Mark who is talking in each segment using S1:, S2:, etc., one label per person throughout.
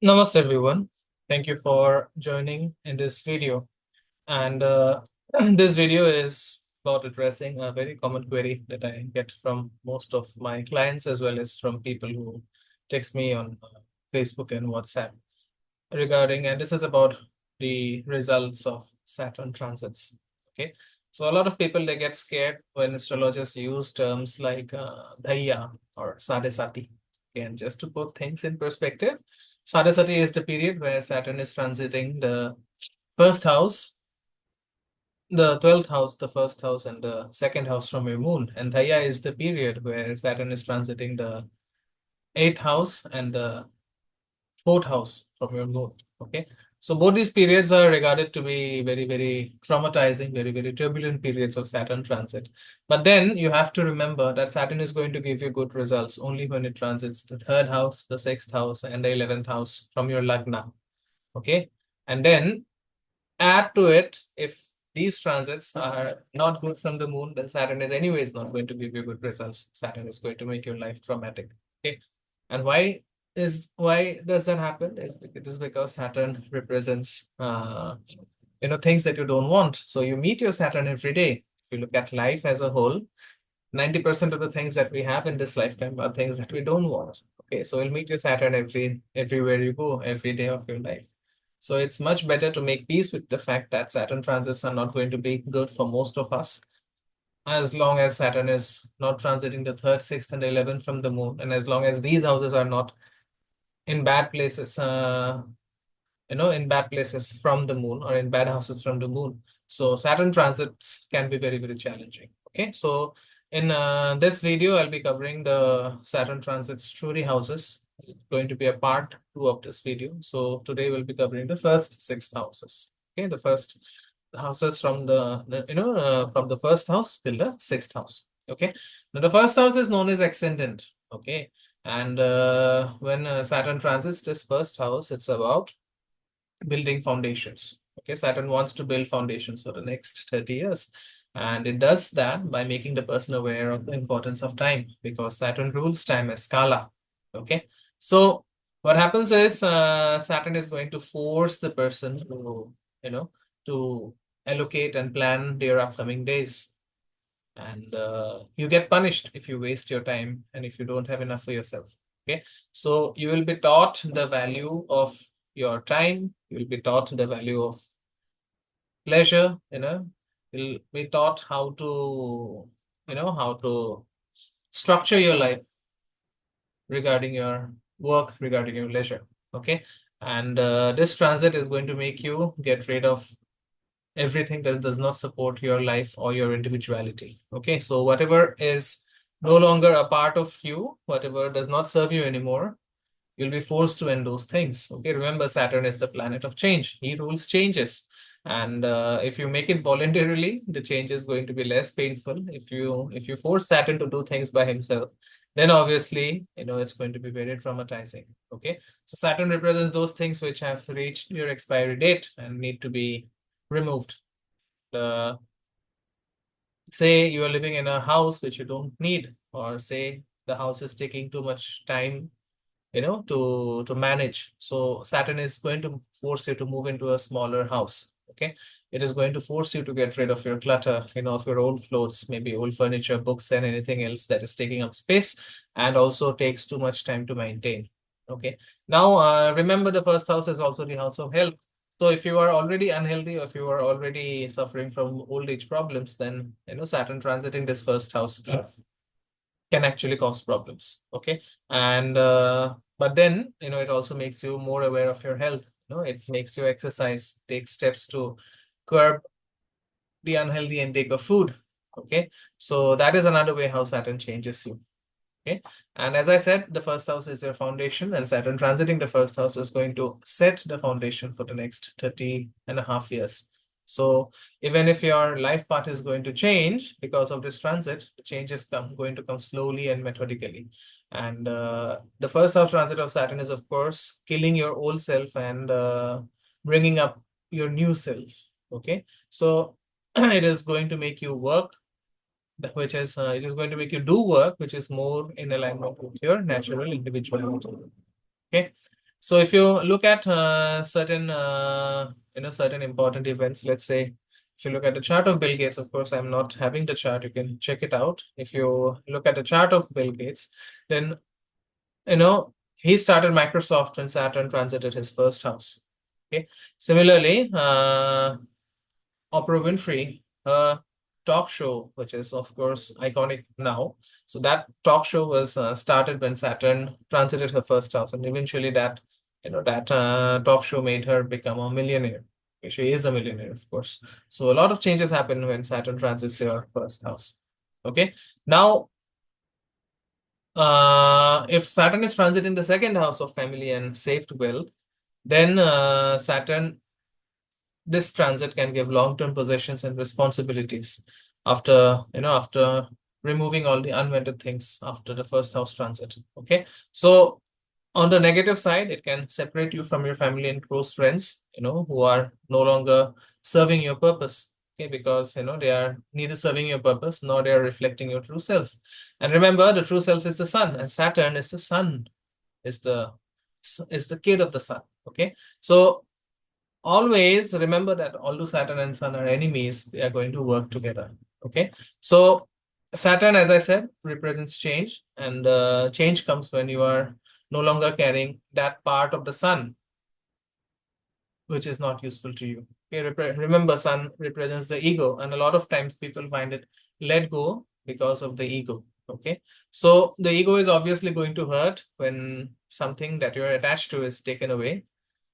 S1: Namaste everyone. Thank you for joining in this video. And this video is about addressing a very common query that I get from most of my clients as well as from people who text me on Facebook and WhatsApp regarding, and this is about the results of Saturn transits. Okay. So a lot of people, they get scared when astrologers use terms like dhaiya or sadesati. And just to put things in perspective, sadesati is the period where Saturn is transiting the first house, the 12th house, the first house, and the second house from your moon. And dhaiya is the period where Saturn is transiting the eighth house and the fourth house from your moon. Okay. So both these periods are regarded to be very, very traumatizing, very, very turbulent periods of Saturn transit. But then you have to remember that Saturn is going to give you good results only when it transits the third house, the sixth house, and the 11th house from your lagna. Okay. And then add to it, if these transits are not good from the moon, then Saturn is anyways not going to give you good results. Saturn is going to make your life traumatic. Okay. And why does that happen? It is because Saturn represents things that you don't want. So you meet your Saturn every day. If you look at life as a whole, 90% of the things that we have in this lifetime are things that we don't want. Okay, so you'll meet your Saturn everywhere you go, every day of your life. So it's much better to make peace with the fact that Saturn transits are not going to be good for most of us, as long as Saturn is not transiting the third, sixth, and 11th from the moon, and as long as these houses are not in bad places, in bad places from the moon or in bad houses from the moon. So Saturn transits can be very, very challenging. Okay, so in this video, I'll be covering the Saturn transits through the houses. It's going to be a part two of this video. So today we'll be covering the first six houses. Okay, the first houses from from the first house till the sixth house. Okay, now the first house is known as ascendant. Okay, and when Saturn transits this first house, it's about building foundations. Okay, Saturn wants to build foundations for the next 30 years. And it does that by making the person aware of the importance of time, because Saturn rules time as Kala. Okay, so what happens is Saturn is going to force the person to, to allocate and plan their upcoming days. And you get punished if you waste your time and if you don't have enough for yourself. Okay, so you will be taught the value of your time, you will be taught the value of pleasure, you'll be taught how to structure your life regarding your work, regarding your leisure. Okay, and this transit is going to make you get rid of everything that does not support your life or your individuality. Okay, so whatever is no longer a part of you, whatever does not serve you anymore, you'll be forced to end those things. Okay, remember, Saturn is the planet of change. He rules changes. And if you make it voluntarily, the change is going to be less painful. If you force Saturn to do things by himself, then obviously, it's going to be very traumatizing. Okay, so Saturn represents those things which have reached your expiry date and need to be removed. Uh, Say you are living in a house which you don't need, or say the house is taking too much time, to manage. So Saturn is going to force you to move into a smaller house. Okay, it is going to force you to get rid of your clutter, of your old clothes, maybe old furniture, books, and anything else that is taking up space and also takes too much time to maintain. Okay, now remember, the first house is also the house of health. So if you are already unhealthy, or if you are already suffering from old age problems, then Saturn transiting this first house can actually cause problems. Okay, and but then it also makes you more aware of your health. It makes you exercise, take steps to curb the unhealthy intake of food. Okay, so that is another way how Saturn changes you. Okay, and as I said, the first house is your foundation, and Saturn transiting the first house is going to set the foundation for the next 30.5 years. So even if your life path is going to change because of this transit, the change is going to come slowly and methodically. And the first house transit of Saturn is, of course, killing your old self and bringing up your new self. Okay, so it is going to make you work, which is it is going to make you do work which is more in alignment with your natural individuality. Okay, So if you look at certain certain important events, let's say if you look at the chart of Bill Gates, of course I'm not having the chart, you can check it out. If you look at the chart of Bill Gates, then he started Microsoft when Saturn transited his first house. Okay. Similarly, Oprah Winfrey, her talk show, which is of course iconic now. So that talk show was started when Saturn transited her first house, and eventually that talk show made her become a millionaire. Okay, she is a millionaire, of course. So a lot of changes happen when Saturn transits your first house. Okay, now if Saturn is transiting the second house of family and saved wealth, then Saturn this transit can give long-term possessions and responsibilities after removing all the unwanted things after the first house transit. Okay, so on the negative side, it can separate you from your family and close friends, who are no longer serving your purpose. Okay, because they are neither serving your purpose nor they are reflecting your true self. And remember, the true self is the sun, and Saturn is the sun, is the kid of the sun. Okay, so always remember that although Saturn and Sun are enemies, they are going to work together. Okay, so Saturn, as I said, represents change, and change comes when you are no longer carrying that part of the Sun which is not useful to you. Okay, remember, Sun represents the ego, and a lot of times people find it let go because of the ego. Okay, so the ego is obviously going to hurt when something that you're attached to is taken away.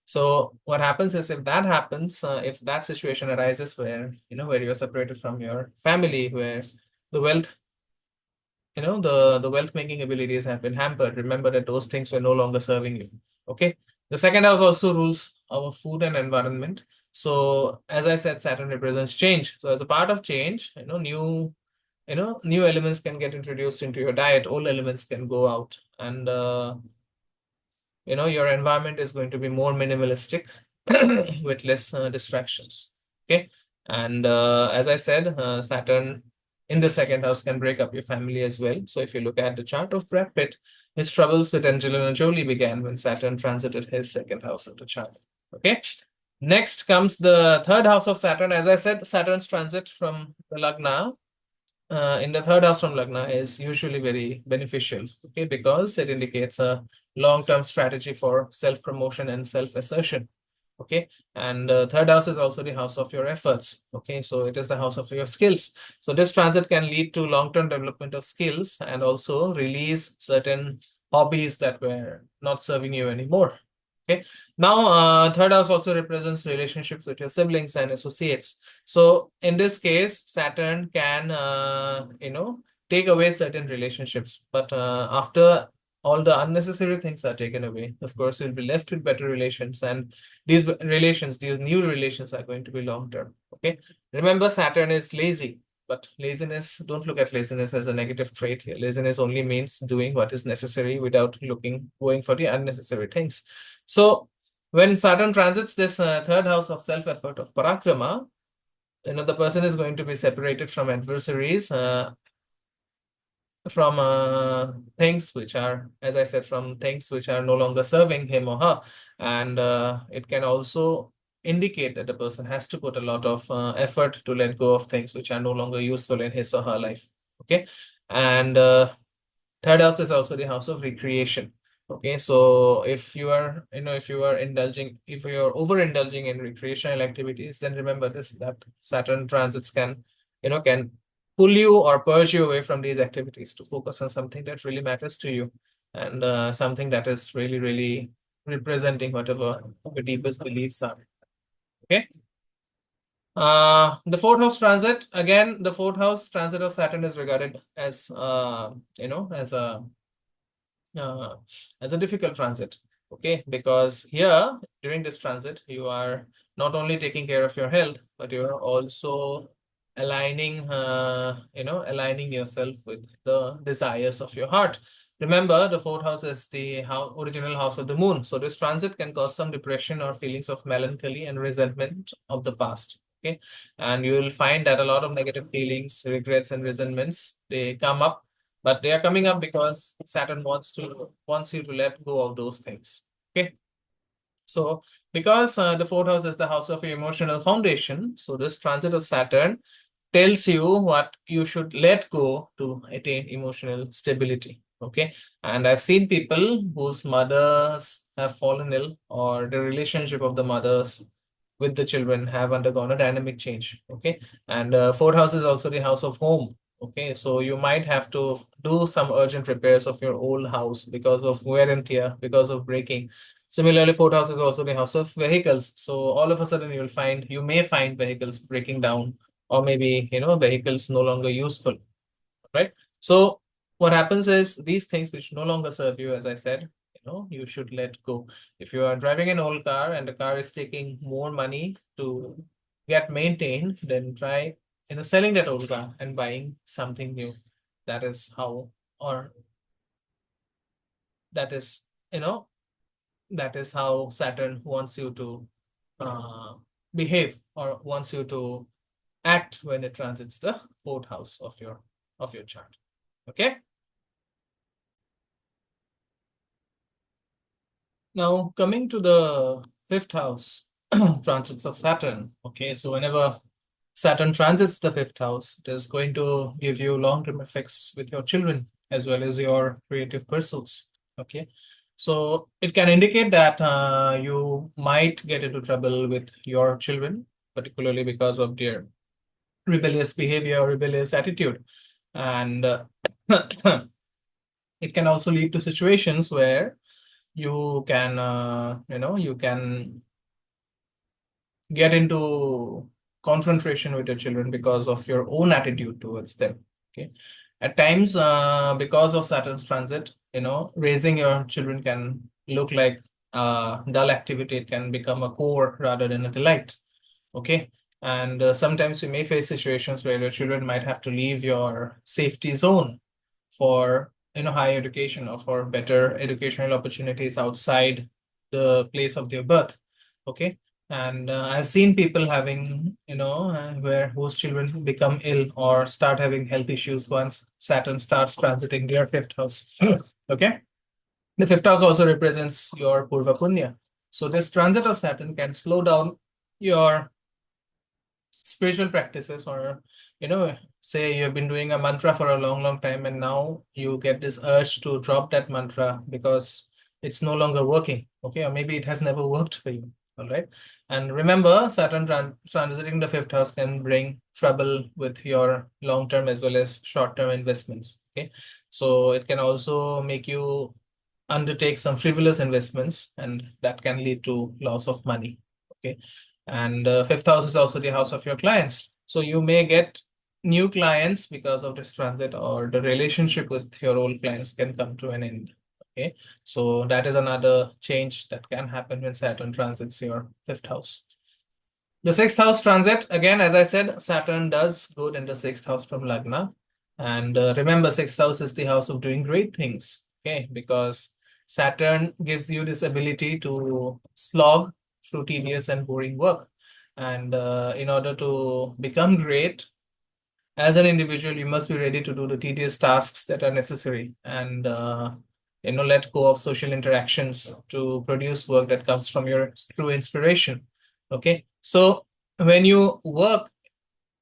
S1: So what happens is if that happens, if that situation arises where you're separated from your family, where the wealth, the wealth making abilities have been hampered, remember that those things were no longer serving you. Okay. The second house also rules our food and environment. So as I said, Saturn represents change. So as a part of change, new elements can get introduced into your diet, old elements can go out, and your environment is going to be more minimalistic with less distractions. Okay, and as I said, Saturn in the second house can break up your family as well. So if you look at the chart of Brad Pitt, his troubles with Angelina Jolie began when Saturn transited his second house of the chart. Okay, next comes the third house of Saturn. As I said, Saturn's transit from the Lagna in the third house from Lagna is usually very beneficial, okay, because it indicates a long-term strategy for self-promotion and self-assertion, okay. And third house is also the house of your efforts, okay, so it is the house of your skills. So this transit can lead to long-term development of skills and also release certain hobbies that were not serving you anymore. Okay. Now, third house also represents relationships with your siblings and associates. So in this case, Saturn can, take away certain relationships. But after all the unnecessary things are taken away, of course, you'll be left with better relations. And these new relations are going to be long term. Okay. Remember, Saturn is lazy. But laziness, don't look at laziness as a negative trait here. Laziness only means doing what is necessary without going for the unnecessary things. So when Saturn transits this third house of self-effort of Parakrama, the person is going to be separated from adversaries, from things which are, as I said, from things which are no longer serving him or her. And it can also indicate that the person has to put a lot of effort to let go of things which are no longer useful in his or her life. Okay. And third house is also the house of recreation. Okay, so if you are, if you are overindulging in recreational activities, then remember this, that Saturn transits can pull you or purge you away from these activities to focus on something that really matters to you, and something that is really, really representing whatever your deepest beliefs are. Okay. The fourth house transit, again, the fourth house transit of Saturn is regarded as, uh, as a difficult transit, okay, because here during this transit you are not only taking care of your health, but you are also aligning yourself with the desires of your heart. Remember, the fourth house is the original house of the moon, so this transit can cause some depression or feelings of melancholy and resentment of the past. Okay, and you will find that a lot of negative feelings, regrets, and resentments, they come up, but they are coming up because Saturn wants you to let go of those things. Okay. So because the fourth house is the house of your emotional foundation, so this transit of Saturn tells you what you should let go to attain emotional stability. Okay. And I've seen people whose mothers have fallen ill, or the relationship of the mothers with the children have undergone a dynamic change. Okay. And fourth house is also the house of home. Okay. So you might have to do some urgent repairs of your old house because of wear and tear, because of breaking. Similarly, fourth house is also the house of vehicles. So all of a sudden you may find vehicles breaking down, or maybe vehicles no longer useful, right? So what happens is these things which no longer serve you, as I said, you should let go. If you are driving an old car and the car is taking more money to get maintained, then try selling that old car and buying something new. That is how, or that is you know that is how Saturn wants you to uh, behave, or wants you to act when it transits the fourth house of your chart. Okay. Now coming to the fifth house transits of Saturn. Okay, so whenever Saturn transits the fifth house, it is going to give you long-term effects with your children as well as your creative pursuits. Okay, so it can indicate that you might get into trouble with your children, particularly because of their rebellious behavior or rebellious attitude. And it can also lead to situations where you can get into confrontation with your children because of your own attitude towards them. Okay, at times, because of Saturn's transit, raising your children can look like dull activity. It can become a chore rather than a delight. Okay, and sometimes you may face situations where your children might have to leave your safety zone for higher education, or for better educational opportunities outside the place of their birth. Okay, and I've seen people having where whose children become ill or start having health issues once Saturn starts transiting their fifth house. Okay, the fifth house also represents your purva punya. So this transit of Saturn can slow down your spiritual practices, or say you've been doing a mantra for a long time, and now you get this urge to drop that mantra because it's no longer working. Okay, or maybe it has never worked for you. All right, and remember, Saturn transiting the fifth house can bring trouble with your long-term as well as short-term investments. Okay, so it can also make you undertake some frivolous investments, and that can lead to loss of money. Okay, and fifth house is also the house of your clients. So you may get new clients because of this transit, or the relationship with your old clients can come to an end. Okay, so that is another change that can happen when Saturn transits your fifth house. The sixth house transit, again, as I said, Saturn does good in the sixth house from Lagna. And remember, sixth house is the house of doing great things. Okay, because Saturn gives you this ability to slog through tedious and boring work. And in order to become great as an individual, you must be ready to do the tedious tasks that are necessary, and let go of social interactions to produce work that comes from your true inspiration. Okay, so when you work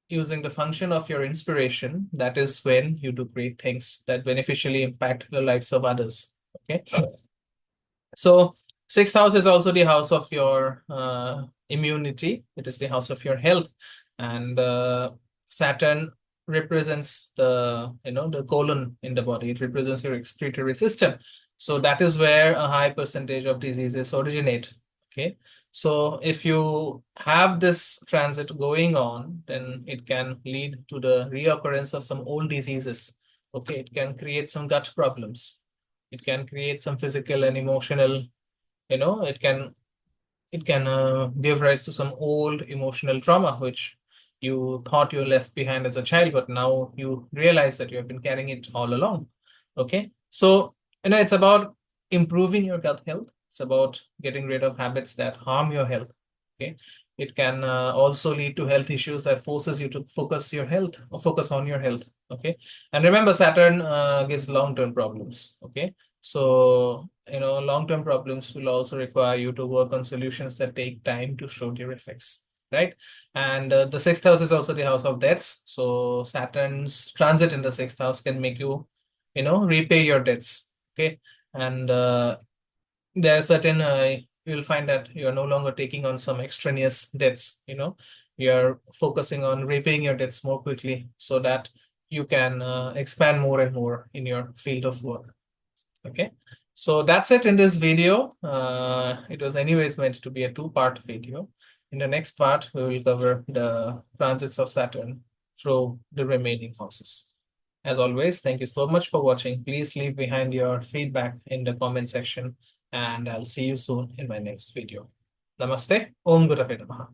S1: using the function of your inspiration, that is when you do great things that beneficially impact the lives of others. Okay, so sixth house is also the house of your immunity. It is the house of your health, and Saturn represents the colon in the body. It represents your excretory system. So that is where a high percentage of diseases originate. Okay, so if you have this transit going on, then it can lead to the reoccurrence of some old diseases. Okay, it can create some gut problems. It can create some physical and emotional, it can give rise to some old emotional trauma which you thought you left behind as a child, but now you realize that you have been carrying it all along. Okay, so it's about improving your gut health. It's about getting rid of habits that harm your health. Okay, it can also lead to health issues that forces you to focus on your health. Okay, and remember, Saturn gives long-term problems. Okay, So, long-term problems will also require you to work on solutions that take time to show their effects, right? And the sixth house is also the house of debts. So Saturn's transit in the sixth house can make you, repay your debts. Okay. And there are certain, you'll find that you're no longer taking on some extraneous debts, you're focusing on repaying your debts more quickly so that you can expand more and more in your field of work. Okay, so that's it in this video. It was anyways meant to be a two-part video. In the next part, we will cover the transits of Saturn through the remaining houses. As always, thank you so much for watching. Please leave behind your feedback in the comment section, and I'll see you soon in my next video. Namaste. Om Gurave Namaha.